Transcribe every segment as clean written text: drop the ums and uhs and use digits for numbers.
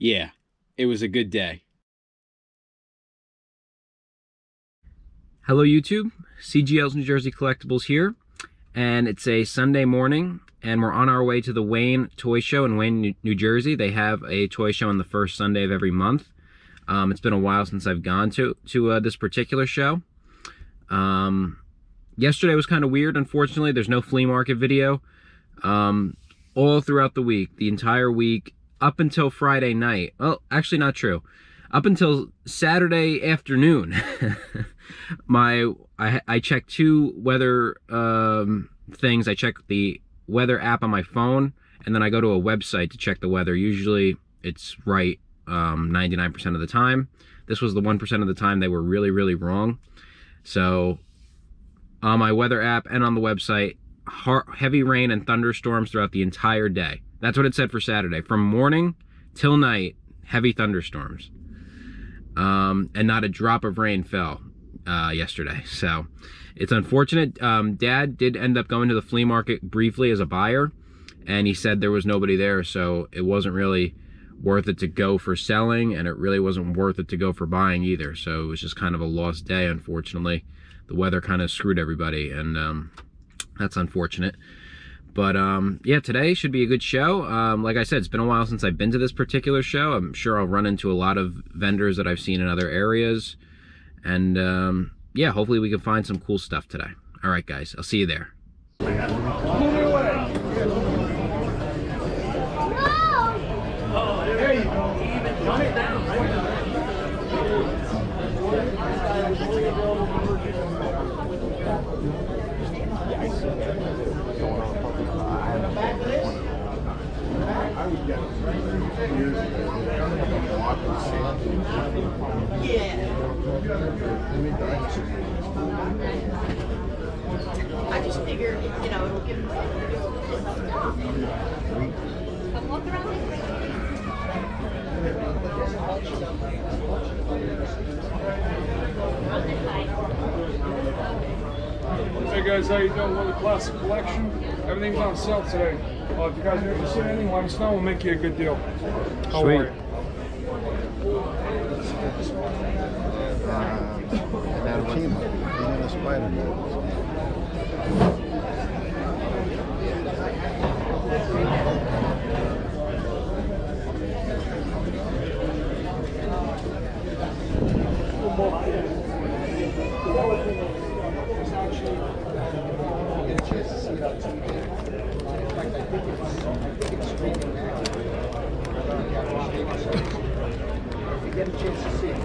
Yeah, it was a good day. Hello YouTube, CGL's New Jersey Collectibles here, and it's a Sunday morning, and we're on our way to the Wayne Toy Show in Wayne, New Jersey. They have a toy show on the first Sunday of every month. It's been a while since I've gone to this particular show. Yesterday was kind of weird, unfortunately. There's no flea market video. All throughout the week, the entire week, up until Friday night. Well, actually not true. Up until Saturday afternoon. I checked two weather things. I check the weather app on my phone, and then I go to a website to check the weather. Usually it's right 99% of the time. This was the 1% of the time they were really, really wrong. So on my weather app and on the website, heavy rain and thunderstorms throughout the entire day. That's what it said for Saturday. From morning till night, heavy thunderstorms. And not a drop of rain fell yesterday. So it's unfortunate. Dad did end up going to the flea market briefly as a buyer, and he said there was nobody there, so it wasn't really worth it to go for selling, and it really wasn't worth it to go for buying either. So it was just kind of a lost day, unfortunately. The weather kind of screwed everybody, and that's unfortunate. But yeah, today should be a good show. Like I said, it's been a while since I've been to this particular show. I'm sure I'll run into a lot of vendors that I've seen in other areas. And yeah, hopefully we can find some cool stuff today. All right, guys, I'll see you there. I just figured, you know, it'll give them something to do. Come walk around this way. Hey guys, how you doing? We're the classic collection. Everything's on sale today. If you guys are interested in anything, let us know. We'll make you a good deal. How are you? Get a chance to see it.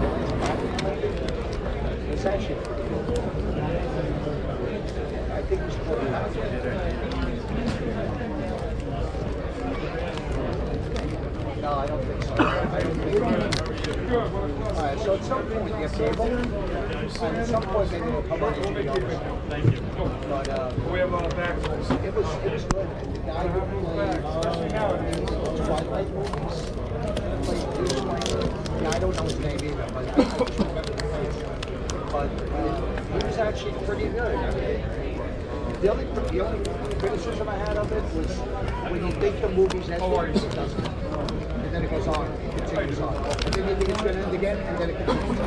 It's actually, I think it's called No, I don't think so. I don't think so. Alright, so at some point you get cable, and at some point maybe it'll come up with the Thank you. But We have back. it was good. The guy who played Twilight movies. Yeah, I don't know his name either, but he was actually pretty good. The only criticism I had of it was when you think the movie's ended, it doesn't. And then it goes on, it continues on. And then you think it's going to end again, and then it continues.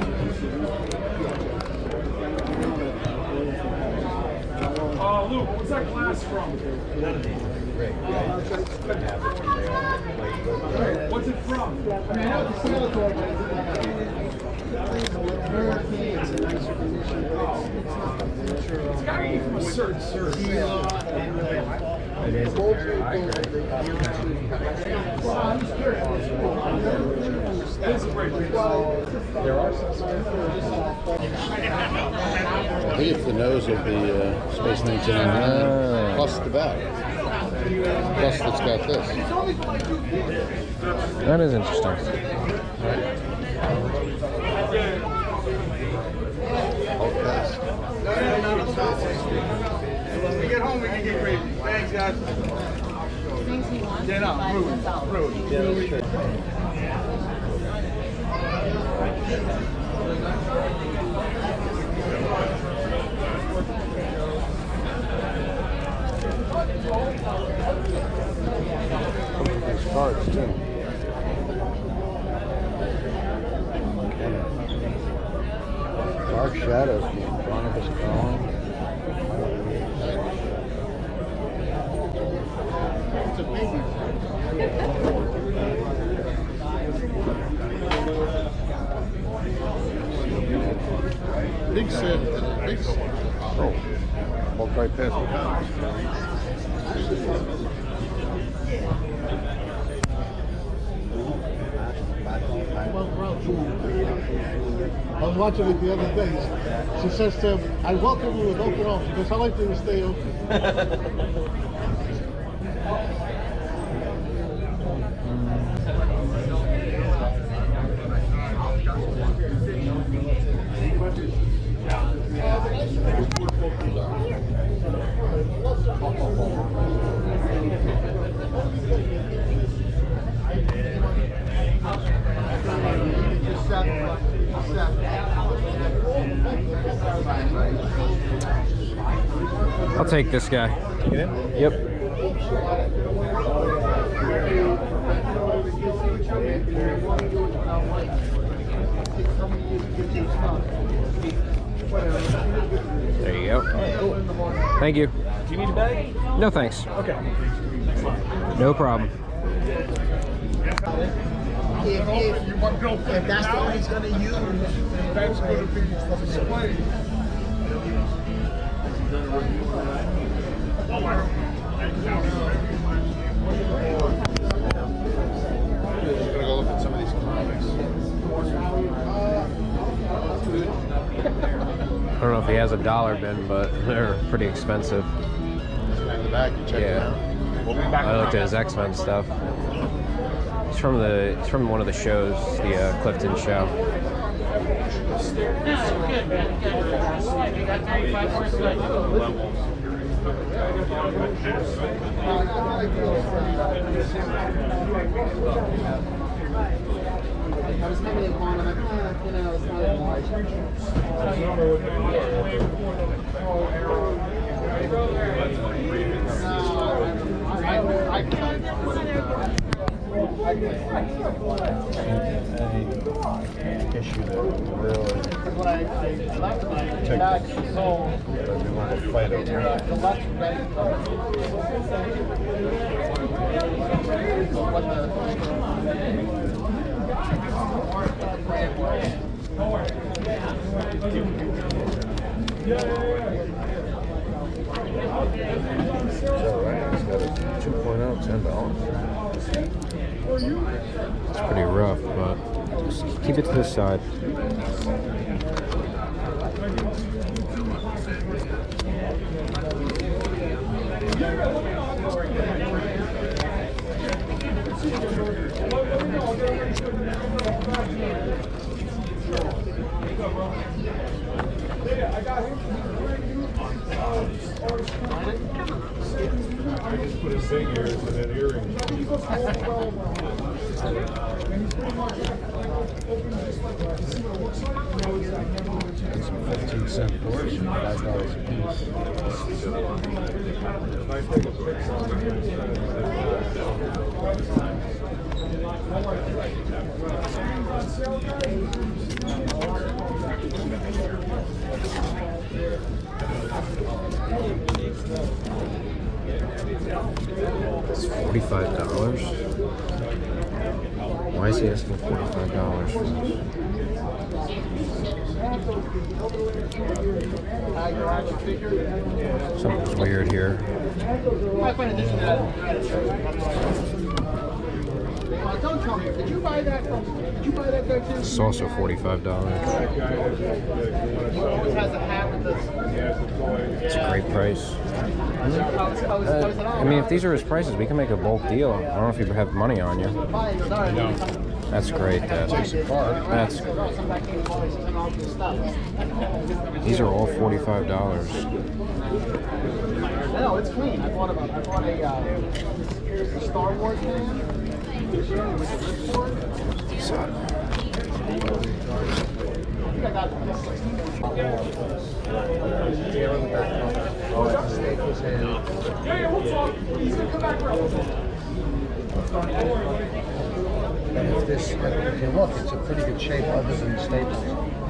Luke, what's that glass from? What's it from? It's got to be from a certain service. There are some. I think it's the nose of the Space 1999, plus the back. Plus it's got this. That is interesting. Okay. When we get home, we can get crazy. Thanks, guys. Things he wants. Yeah, no, rude. These cards too. Dark Shadows, Barnabas Calling. It's a baby. Big set. Big set. Oh, walked right past the house. I was watching it the other day. She says to him, I welcome you with open arms because I like them to stay open. I'll take this guy. Yep. There you go. Thank you. Do you need a bag? No thanks. Okay. No problem. If that's all he's going to use, That's going to be displayed. Just gonna go look at some of these comics. I don't know if he has a dollar bin, but they're pretty expensive. In the back, you check it out. I looked at his X-Men stuff. It's from one of the shows, the Clifton show. I was having it on, I'm like, you know, it's not as large. Issue that really When I left my Check. bag, so we want to fight over. the left ready It's got a 2.0, $10. It's pretty rough, but just keep it to this side. I just put his thing here in that earring. It's a 15-cent portion, $5 a piece. It's $45. Why is he asking $45 for this? Something's weird here. don't tell me, did you buy that from, there too? It's also $45. Always has a hat with this. It's a great price. I mean, if these are his prices, we can make a bulk deal. I don't know if you have money on you. No. That's great, Dad. That's. These are all $45. No, it's clean. I bought a Star Wars fan. And if you look, it's a pretty good shape other than the Staples.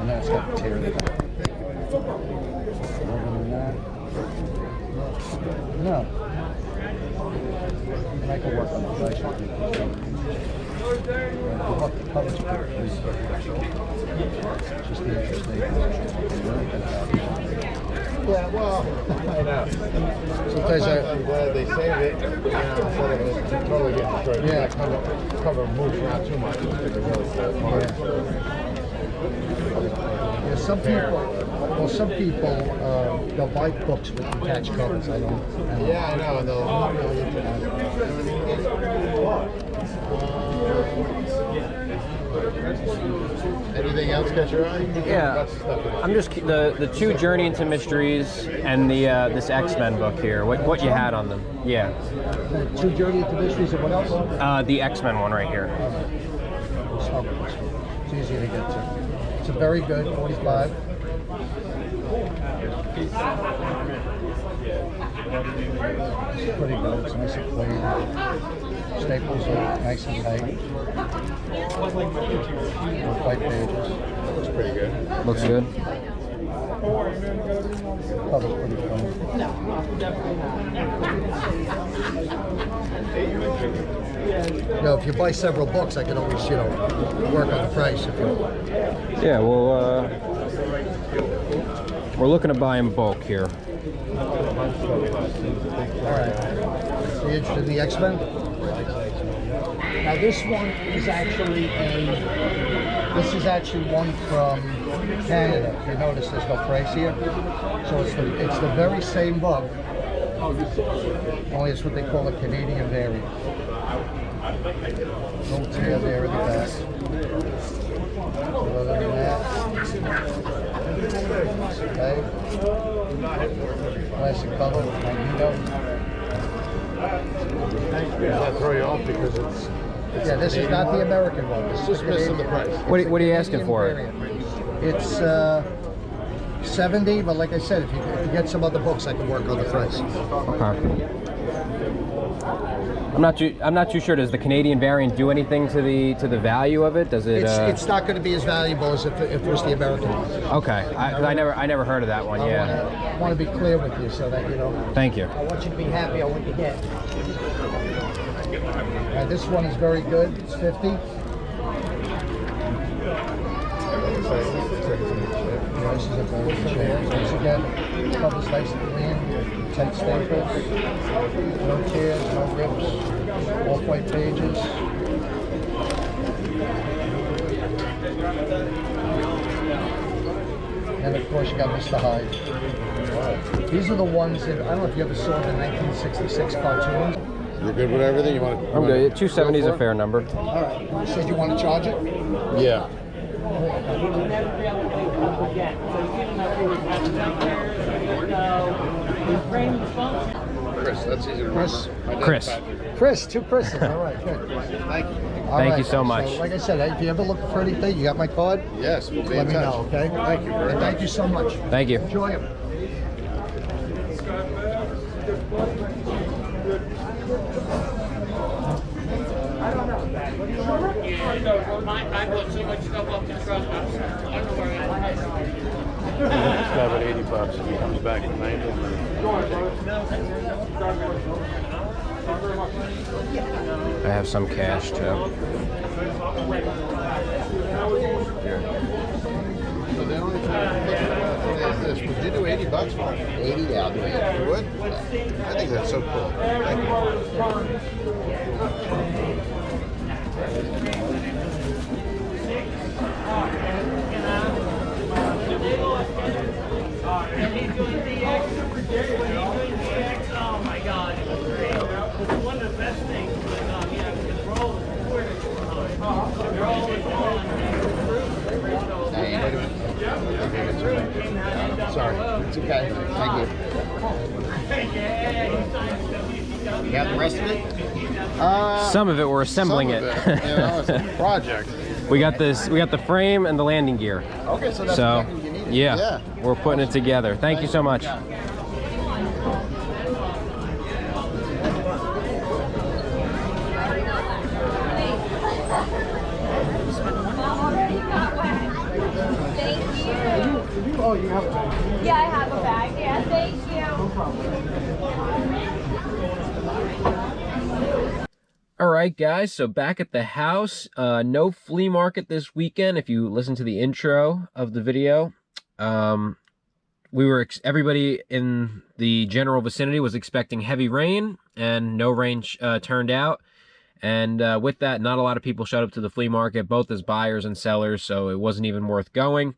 And that's got the tear in the back. No. And I can work on the price. The coverage just the interest Yeah, well, I know. Sometimes I'm glad they save it, you know, instead of it totally getting destroyed. Yeah. Cover moves around too much. It's really Yeah, some people, they'll buy books with detached covers. I don't. Yeah, I know. And they'll really into that. Anything else catch your eye? Yeah, I'm just the two Journey into Mysteries and the this X-Men book here. What you had on them? Yeah, Two Journey into Mysteries and what else? the X-Men one right here. It's easier to get to. It's a very good 45. It's pretty good. It's nice and clean. Staples are nice and tight. White pages. Looks pretty good. Looks good. Cover's pretty clean. You know, if you buy several books, I can always, you know, work on the price if you. Yeah, well, we're looking to buy in bulk here. Alright. So you interested in the X-Men? Now this one is actually one from Canada. You notice there's no price here. So it's the very same book. Only it's what they call a Canadian variant. No tear there in the back. Other than that. Okay. Classic cover, Magneto. Does that throw you off because it's Yeah, this is not the American one. This is just missing the price? What are you asking for? It's 70, but like I said, if you get some other books, I can work on the price. Okay. I'm not too sure. Does the Canadian variant do anything to the value of it? Does it? It's not going to be as valuable as if it was the American one. Okay. I never heard of that one. Yeah. I want to be clear with you so that you know. Thank you. I want you to be happy on what you get. This one is very good. It's 50. This is a very good chair. Once again, covers nice and clean. Tight staples. No tears, no rips. Off-white pages. And of course, you got Mr. Hyde. These are the ones that I don't know if you ever saw the 1966 cartoons. You're good with everything? You want to? I'm good. 270 is a fair number. All right. You said you want to charge it? Yeah. Chris, that's easy to remember. Chris. Chris, two Chris's. All right, good. Thank you. Thank you so much. So, like I said, if you ever look for anything, you got my card? Yes, we'll be Let in me touch. know, okay? Thank you very And much. thank you so much. Thank you. Enjoy them. I put so much stuff up the truck. I don't know where I This guy about $80 and he comes back at 90. I have some cash too. So the only thing I'm thinking about today is this. Would you do $80 for it? 80, yeah, I'll do it. You would? I think that's so cool. Thank Oh my God, it was great. It's one of the best things. Yeah, because we're all we're all Hey, wait a minute. Sorry. It's okay. Thank you. You got the rest of it? Some of it we're assembling Some it. of it. You know, it's a project. We got the frame and the landing gear. Okay, so that's So, exactly what you needed. yeah, we're putting it together. Thank you so much. Oh, you have a bag. Yeah, I have a bag. Yeah, thank you. All right, guys, so back at the house. No flea market this weekend. If you listen to the intro of the video, everybody in the general vicinity was expecting heavy rain, and no rain turned out. And with that, not a lot of people showed up to the flea market, both as buyers and sellers, so it wasn't even worth going.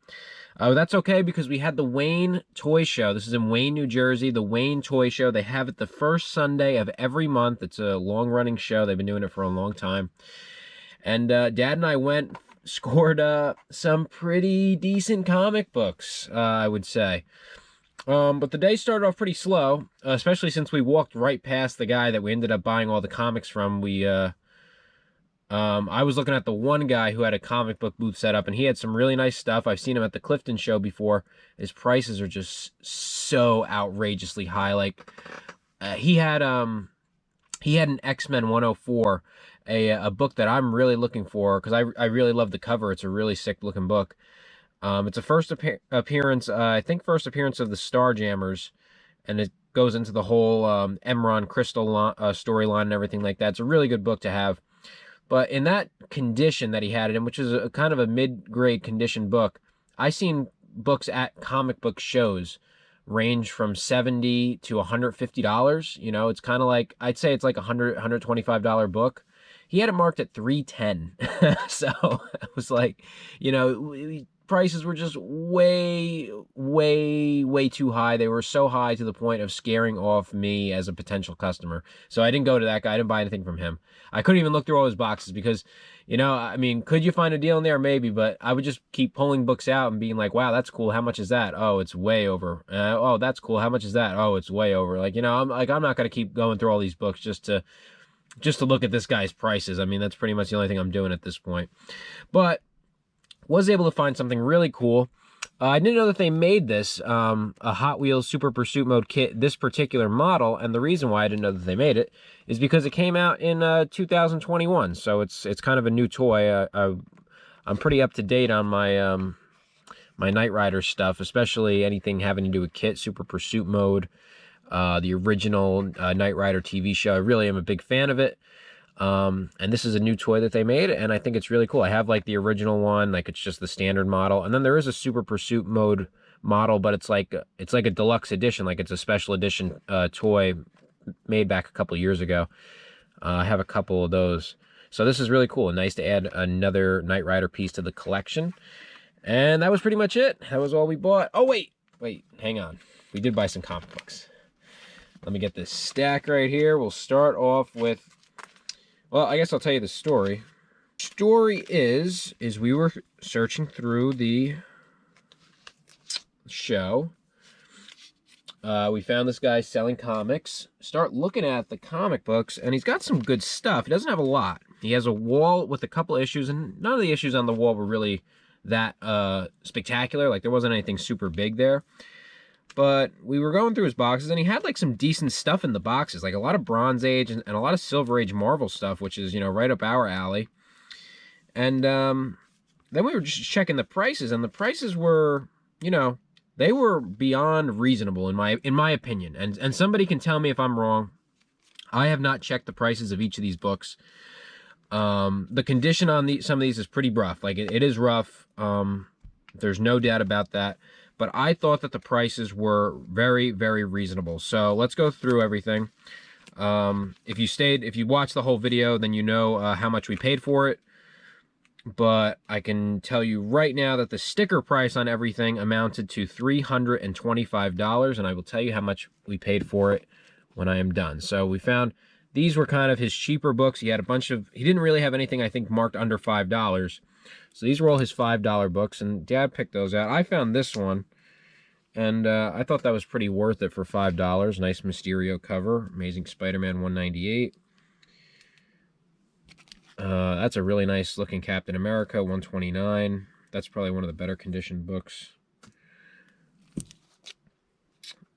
That's okay, because we had the Wayne Toy Show. This is in Wayne, New Jersey, the Wayne Toy Show. They have it the first Sunday of every month. It's a long-running show. They've been doing it for a long time. And Dad and I went, scored some pretty decent comic books, I would say. But the day started off pretty slow, especially since we walked right past the guy that we ended up buying all the comics from. I was looking at the one guy who had a comic book booth set up, and he had some really nice stuff. I've seen him at the Clifton show before. His prices are just so outrageously high. Like, he had an X-Men 104, a book that I'm really looking for, because I really love the cover. It's a really sick looking book. It's a first appearance, I think first appearance of the Starjammers, and it goes into the whole Emron Crystal storyline and everything like that. It's a really good book to have. But in that condition that he had it in, which is a kind of a mid-grade condition book, I've seen books at comic book shows range from $70 to $150. You know, it's kind of like, I'd say it's like a $125 book. He had it marked at $310. So it was like, you know, prices were just way too high. They were so high to the point of scaring off me as a potential customer. So I didn't go to that guy. I didn't buy anything from him. I couldn't even look through all his boxes because, you know, I mean, could you find a deal in there? Maybe, but I would just keep pulling books out and being like, wow, that's cool. How much is that? Oh, it's way over. Oh, that's cool. How much is that? Oh, it's way over. Like, you know, I'm not going to keep going through all these books just to look at this guy's prices. I mean, that's pretty much the only thing I'm doing at this point. But was able to find something really cool. I didn't know that they made this, a Hot Wheels Super Pursuit Mode kit, this particular model, and the reason why I didn't know that they made it is because it came out in 2021, so it's kind of a new toy. I'm pretty up to date on my my Knight Rider stuff, especially anything having to do with kit, Super Pursuit Mode, the original Knight Rider TV show. I really am a big fan of it. And this is a new toy that they made, and I think it's really cool. I have like the original one, like it's just the standard model, and then there is a Super Pursuit Mode model, but it's like a deluxe edition, like it's a special edition toy made back a couple years ago. I have a couple of those, so this is really cool. Nice to add another Knight Rider piece to the collection. And that was pretty much it. That was all we bought. Oh wait, hang on. We did buy some comic books. Let me get this stack right here. We'll start off with, well, I guess I'll tell you the story. Story is we were searching through the show. We found this guy selling comics. Start looking at the comic books, and he's got some good stuff. He doesn't have a lot. He has a wall with a couple issues, and none of the issues on the wall were really that spectacular. Like, there wasn't anything super big there. But we were going through his boxes, and he had like some decent stuff in the boxes, like a lot of Bronze Age and a lot of Silver Age Marvel stuff, which is, you know, right up our alley. And then we were just checking the prices, and the prices were, you know, they were beyond reasonable in my opinion. And somebody can tell me if I'm wrong. I have not checked the prices of each of these books. The condition on some of these is pretty rough. Like, it is rough. There's no doubt about that. But I thought that the prices were very, very reasonable. So let's go through everything. If you watched the whole video, then you know how much we paid for it. But I can tell you right now that the sticker price on everything amounted to $325, and I will tell you how much we paid for it when I am done. So we found these were kind of his cheaper books. He had a bunch of, he didn't really have anything, I think, marked under $5. So these were all his $5 books, and Dad picked those out. I found this one, and I thought that was pretty worth it for $5. Nice Mysterio cover. Amazing Spider-Man 198. That's a really nice looking Captain America 129. That's probably one of the better conditioned books.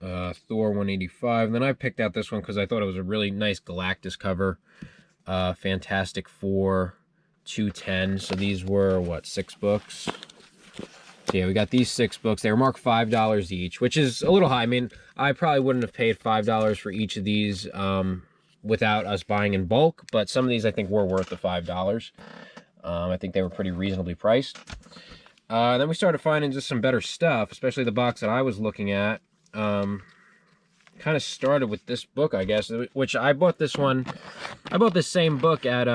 Thor 185. And then I picked out this one because I thought it was a really nice Galactus cover. Fantastic Four 210. So these were, what, 6 books? So yeah, we got these 6 books. They were marked $5 each, which is a little high. I mean, I probably wouldn't have paid $5 for each of these without us buying in bulk, but some of these I think were worth the $5. I think they were pretty reasonably priced. Then we started finding just some better stuff, especially the box that I was looking at. Kind of started with this book, I guess, which I bought this one. I bought this same book at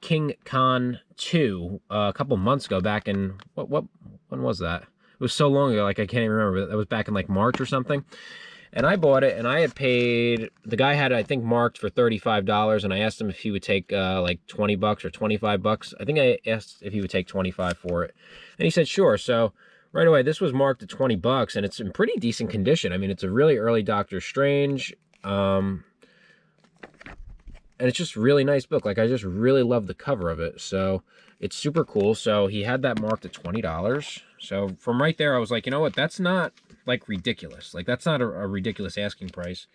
King Con 2 a couple months ago, back in when was that? It was so long ago, like I can't even remember. That was back in like March or something. And I bought it, and I had paid, the guy had it, I think, marked for $35, and I asked him if he would take like 20 bucks or 25 bucks. I think I asked if he would take 25 for it. And he said, sure. So right away, this was marked at 20 bucks, and it's in pretty decent condition. I mean, it's a really early Doctor Strange, and it's just a really nice book. Like, I just really love the cover of it. So it's super cool. So he had that marked at $20. So from right there, I was like, you know what? That's not like ridiculous. Like, that's not a ridiculous asking price.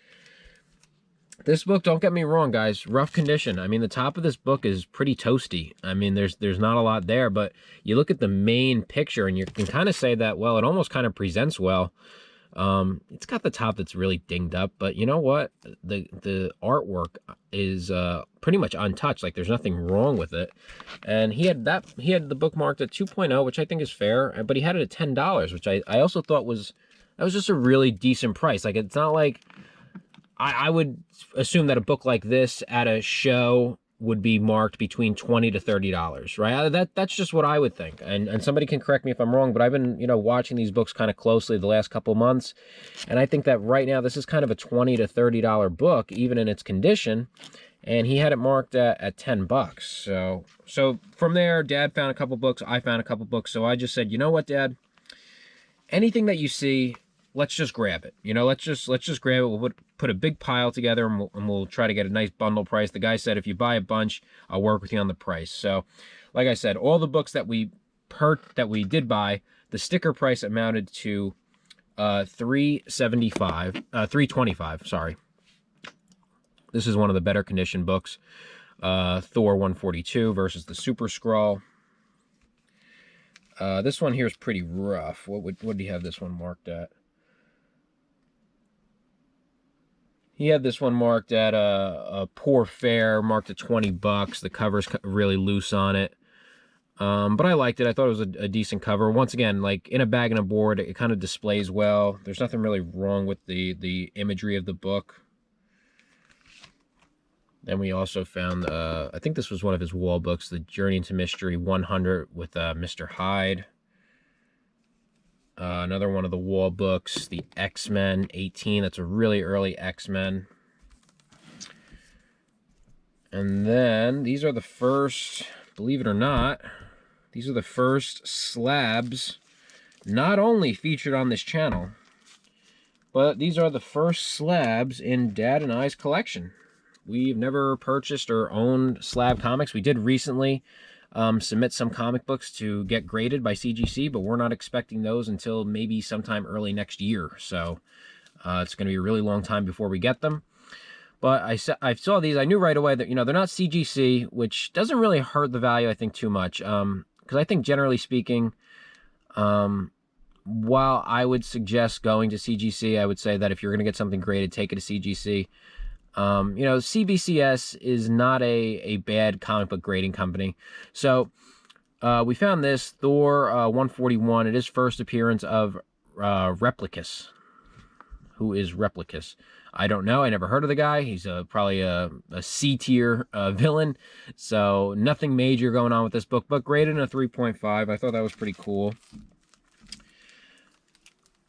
This book, don't get me wrong, guys, rough condition. I mean, the top of this book is pretty toasty. I mean, there's not a lot there, but you look at the main picture and you can kind of say that, well, it almost kind of presents well. It's got the top that's really dinged up, but you know what? The artwork is pretty much untouched. Like, there's nothing wrong with it. And he had the book marked at 2.0, which I think is fair, but he had it at $10, which I also thought was just a really decent price. Like, it's not like, I would assume that a book like this at a show would be marked between $20 to $30, right? That's just what I would think. And somebody can correct me if I'm wrong, but I've been, watching these books kind of closely the last couple months. And I think that right now, this is kind of a $20 to $30 book, even in its condition. And he had it marked at 10 bucks. So from there, Dad found a couple books. I found a couple books. So I just said, you know what, Dad? Anything that you see, let's just grab it. Let's just grab it. We'll put a big pile together, and we'll try to get a nice bundle price. The guy said, if you buy a bunch, I'll work with you on the price. So, like I said, all the books that we did buy, the sticker price amounted to $325. Sorry. This is one of the better condition books. Thor 142 versus the Super Skrull. This one here is pretty rough. What did he have this one marked at? He had this one marked at a poor fare, marked at 20 bucks. The cover's really loose on it. But I liked it. I thought it was a decent cover. Once again, like, in a bag and a board, it kind of displays well. There's nothing really wrong with the imagery of the book. Then we also found, I think this was one of his wall books, The Journey into Mystery 100 with Mr. Hyde. Another one of the wall books, the X-Men 18. That's a really early X-Men. And then these are the first, believe it or not, these are the first slabs not only featured on this channel, but these are the first slabs in Dad and I's collection. We've never purchased or owned slab comics. We did recently submit some comic books to get graded by CGC, but we're not expecting those until maybe sometime early next year. So it's going to be a really long time before we get them. But I saw these. I knew right away that, they're not CGC, which doesn't really hurt the value, I think, too much. Because I think, generally speaking, while I would suggest going to CGC, I would say that if you're going to get something graded, take it to CGC. CBCS is not a bad comic book grading company. So we found this, Thor 141. It is first appearance of Replicus. Who is Replicus? I don't know. I never heard of the guy. He's probably a C-tier villain. So nothing major going on with this book, but graded in a 3.5. I thought that was pretty cool.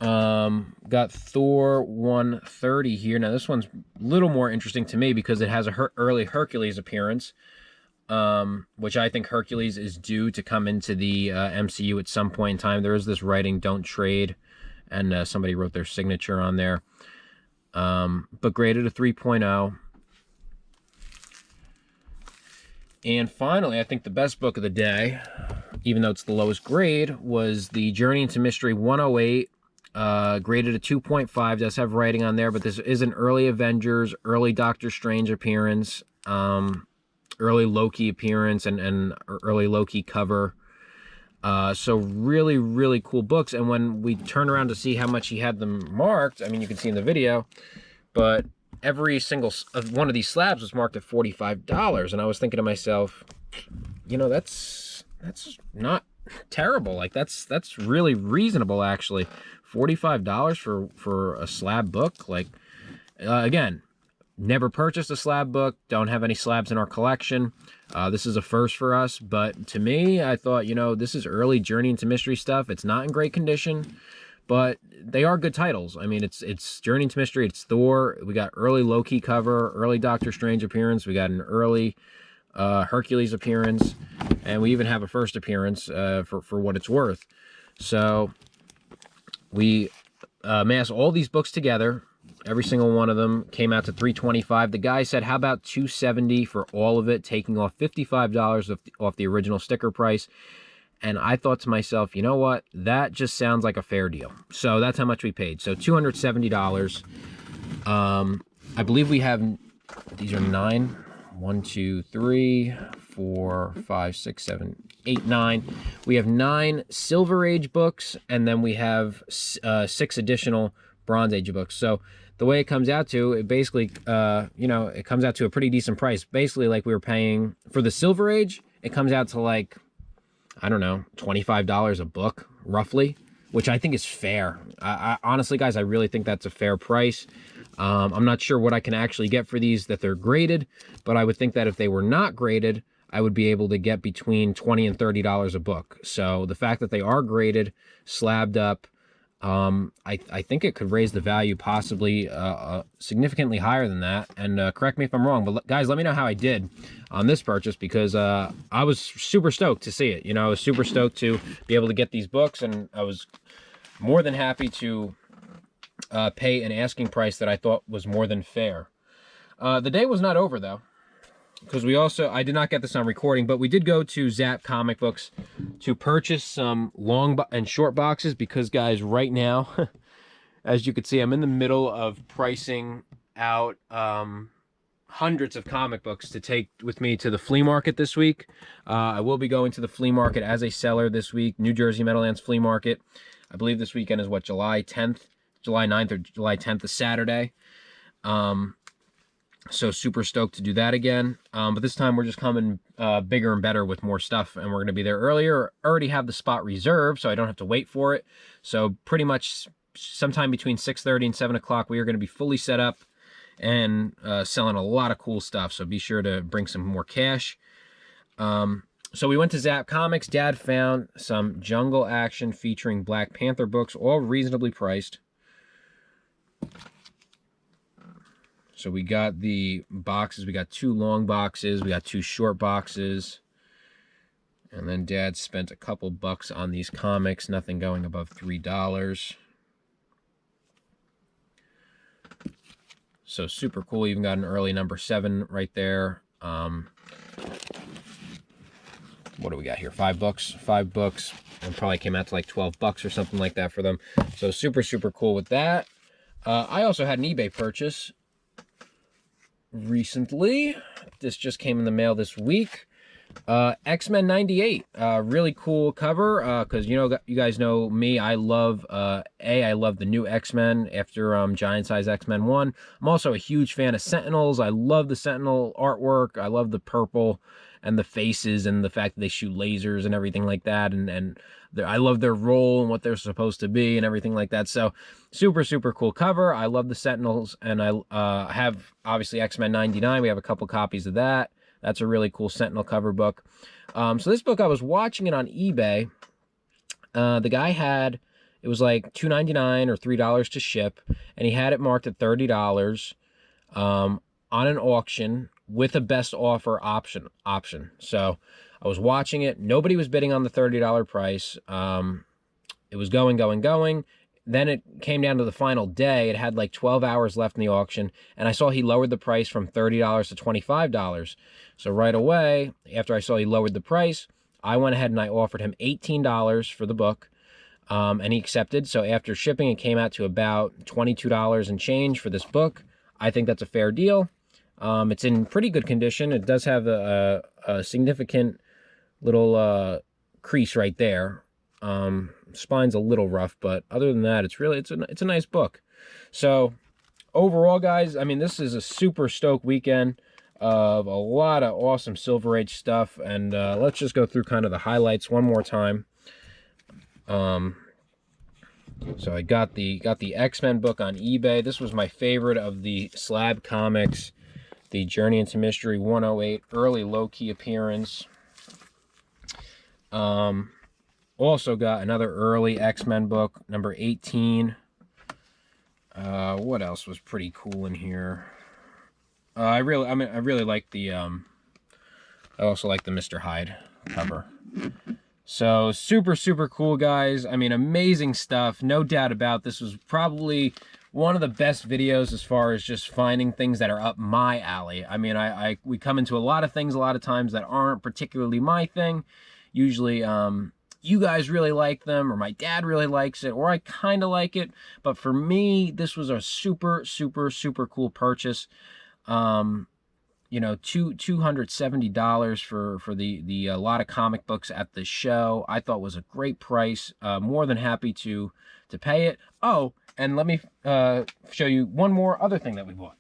Got Thor 130 here. Now this one's a little more interesting to me because it has a early Hercules appearance, which I think Hercules is due to come into the MCU at some point in time. There is this writing, don't trade, and somebody wrote their signature on there. But graded a 3.0. And finally, I think the best book of the day, even though it's the lowest grade, was The Journey into Mystery 108. Graded a 2.5. Does have writing on there, but this is an early Avengers, early Doctor Strange appearance, early Loki appearance, and early Loki cover. So really, really cool books. And when we turned around to see how much he had them marked, I mean, you can see in the video, but every single one of these slabs was marked at $45. And I was thinking to myself, you know, that's not terrible. Like that's really reasonable, actually. $45 for a slab book. Like, again, never purchased a slab book, don't have any slabs in our collection. This is a first for us, but to me, I thought, you know, this is early Journey into Mystery stuff. It's not in great condition, but they are good titles. I mean, it's Journey into Mystery, it's Thor. We got early Loki cover, early Doctor Strange appearance. We got an early Hercules appearance, and we even have a first appearance for what it's worth. So we mass all these books together. Every single one of them came out to $325. The guy said, how about $270 for all of it, taking off $55 off the original sticker price. And I thought to myself, you know what? That just sounds like a fair deal. So that's how much we paid. So $270. I believe we have, these are 9. 1, 2, 3, 4, 5, 6, 7, 8, 9. We have 9 Silver Age books, and then we have 6 additional Bronze Age books. So the way it comes out to, it basically, you know, it comes out to a pretty decent price. Basically, like we were paying for the Silver Age, it comes out to like, I don't know, $25 a book, roughly, which I think is fair. I honestly, guys, I really think that's a fair price. I'm not sure what I can actually get for these that they're graded, but I would think that if they were not graded, I would be able to get between $20 and $30 a book. So the fact that they are graded, slabbed up, I think it could raise the value possibly significantly higher than that. And correct me if I'm wrong, but guys, let me know how I did on this purchase, because I was super stoked to see it. You know, I was super stoked to be able to get these books, and I was more than happy to pay an asking price that I thought was more than fair. The day was not over, though, because I did not get this on recording, but we did go to Zap Comic Books to purchase some long and short boxes, because, guys, right now, as you can see, I'm in the middle of pricing out hundreds of comic books to take with me to the flea market this week. I will be going to the flea market as a seller this week, New Jersey Meadowlands Flea Market. I believe this weekend is, what, July 10th? July 9th or July 10th is Saturday. So super stoked to do that again. But this time we're just coming bigger and better with more stuff, and we're going to be there earlier. Already have the spot reserved, so I don't have to wait for it. So pretty much sometime between 6:30 and 7 o'clock, we are going to be fully set up and selling a lot of cool stuff. So be sure to bring some more cash. So we went to Zap Comics. Dad found some Jungle Action featuring Black Panther books, all reasonably priced. So we got the boxes. We got 2 long boxes. We got 2 short boxes. And then Dad spent a couple bucks on these comics, nothing going above $3. So super cool. Even got an early number 7 right there. What do we got here? 5 books. 5 books. And probably came out to like 12 bucks or something like that for them. So super, super cool with that. I also had an eBay purchase recently. This just came in the mail this week. X-Men 98, really cool cover, because you guys know me, I love I love the new X-Men after Giant Size X-Men 1. I'm also a huge fan of Sentinels. I love the Sentinel artwork. I love the purple and the faces and the fact that they shoot lasers and everything like that, and I love their role and what they're supposed to be and everything like that. So super, super cool cover. I love the Sentinels, and I have obviously X-Men 99. We have a couple copies of that. That's a really cool Sentinel cover book. So this book, I was watching it on eBay. The guy had, it was like $2.99 or $3 to ship, and he had it marked at $30 on an auction with a best offer option. So I was watching it. Nobody was bidding on the $30 price. It was going. Then it came down to the final day. It had like 12 hours left in the auction, and I saw he lowered the price from $30 to $25. So right away, after I saw he lowered the price, I went ahead and I offered him $18 for the book, and he accepted. So after shipping, it came out to about $22 and change for this book. I think that's a fair deal. It's in pretty good condition. It does have a significant little crease right there. Spine's a little rough, but other than that, it's a nice book. So overall, guys, I mean, this is a super stoked weekend of a lot of awesome Silver Age stuff, and let's just go through kind of the highlights one more time. So I got the X-Men book on eBay. This was my favorite of the Slab Comics, the Journey into Mystery 108 early low-key appearance. Also got another early X-Men book, number 18. What else was pretty cool in here? I really like the I also like the Mr. Hyde cover. So super cool, guys. I mean, amazing stuff, no doubt about. This was probably one of the best videos as far as just finding things that are up my alley. I mean, we come into a lot of things a lot of times that aren't particularly my thing. Usually you guys really like them, or my dad really likes it, or I kind of like it. But for me, this was a super cool purchase. You know, $270 for the lot of comic books at the show. I thought was a great price. More than happy to pay it. Oh, and let me show you one more other thing that we bought.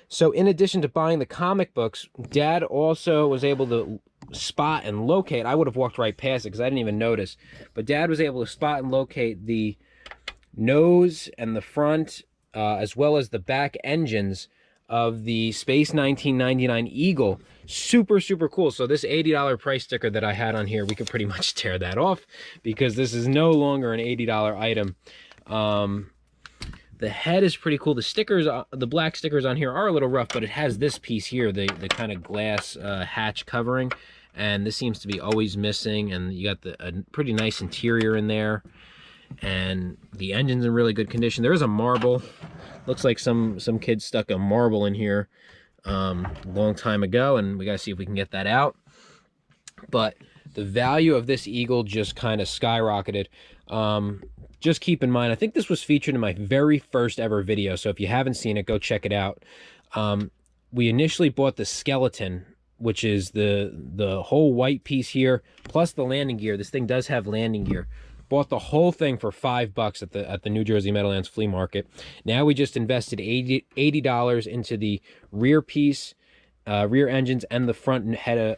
So in addition to buying the comic books, Dad also was able to spot and locate. I would have walked right past it because I didn't even notice. But Dad was able to spot and locate the nose and the front, as well as the back engines of the Space 1999 Eagle. Super cool. So this $80 price sticker that I had on here, we could pretty much tear that off because this is no longer an $80 item. The head is pretty cool. The stickers, the black stickers on here are a little rough, but it has this piece here, the kind of glass hatch covering, and this seems to be always missing. And you got a pretty nice interior in there, and the engine's in really good condition. There is a marble. Looks like some kid stuck a marble in here a long time ago, and we gotta see if we can get that out. But the value of this Eagle just kind of skyrocketed. Just keep in mind, I think this was featured in my very first ever video, so if you haven't seen it, go check it out. We initially bought the skeleton, which is the whole white piece here, plus the landing gear. This thing does have landing gear. Bought the whole thing for $5 at the New Jersey Meadowlands flea market. Now we just invested $80 into the rear piece, rear engines, and the front head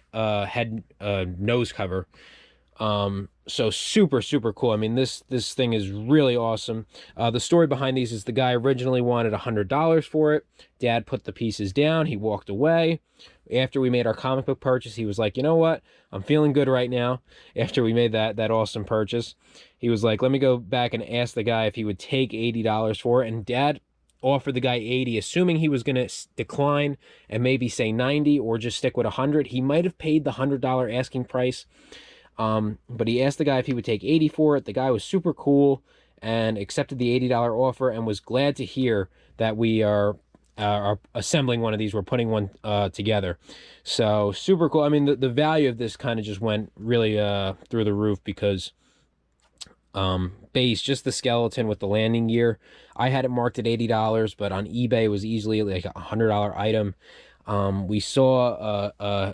nose cover. So super cool. I mean, this thing is really awesome. The story behind these is the guy originally wanted $100 for it. Dad put the pieces down. He walked away. After we made our comic book purchase, he was like, you know what? I'm feeling good right now. After we made that awesome purchase, he was like, let me go back and ask the guy if he would take $80 for it. And Dad offered the guy $80, assuming he was going to decline and maybe say $90 or just stick with $100. He might have paid the $100 asking price. But he asked the guy if he would take $80 for it. The guy was super cool and accepted the $80 offer and was glad to hear that we are assembling one of these. We're putting one together. So super cool. I mean, the value of this kind of just went really through the roof because base, just the skeleton with the landing gear, I had it marked at $80, but on eBay it was easily like a $100 item. We saw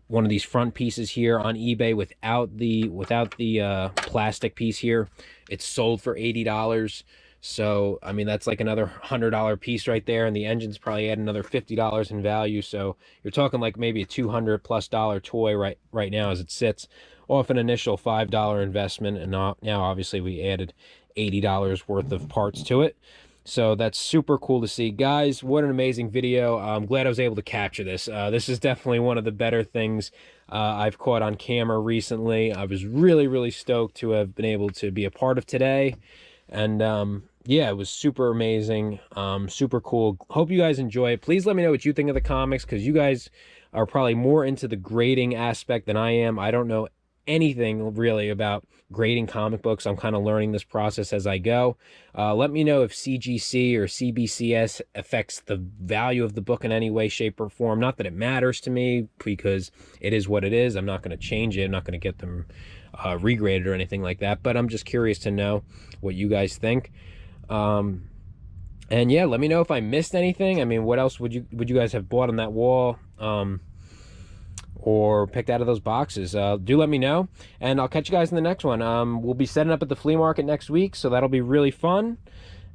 one of these front pieces here on eBay without the plastic piece here. It's sold for $80. So I mean, that's like another $100 piece right there, and the engine's probably add another $50 in value. So you're talking like maybe a $200+ toy right now as it sits, off an initial $5 investment, and now obviously we added $80 worth of parts to it. So that's super cool to see. Guys, what an amazing video. I'm glad I was able to capture this. This is definitely one of the better things I've caught on camera recently. I was really stoked to have been able to be a part of today. And yeah, it was super amazing, super cool. Hope you guys enjoy it. Please let me know what you think of the comics, because you guys are probably more into the grading aspect than I am. I don't know anything really about grading comic books. I'm kind of learning this process as I go. Let me know if CGC or CBCS affects the value of the book in any way, shape, or form. Not that it matters to me, because it is what it is. I'm not going to change it. I'm not going to get them regraded or anything like that, but I'm just curious to know what you guys think. And yeah, let me know if I missed anything. I mean, what else would you guys have bought on that wall? or picked out of those boxes. Do let me know, and I'll catch you guys in the next one. We'll be setting up at the flea market next week, so that'll be really fun.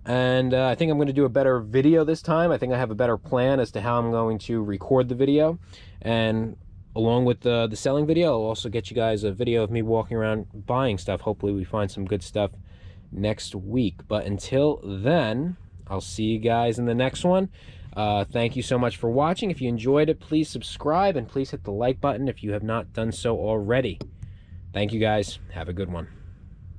And I think I'm going to do a better video this time. I think I have a better plan as to how I'm going to record the video. And along with the selling video, I'll also get you guys a video of me walking around buying stuff. Hopefully we find some good stuff next week. But until then, I'll see you guys in the next one. Thank you so much for watching. If you enjoyed it, please subscribe and please hit the like button if you have not done so already. Thank you guys. Have a good one.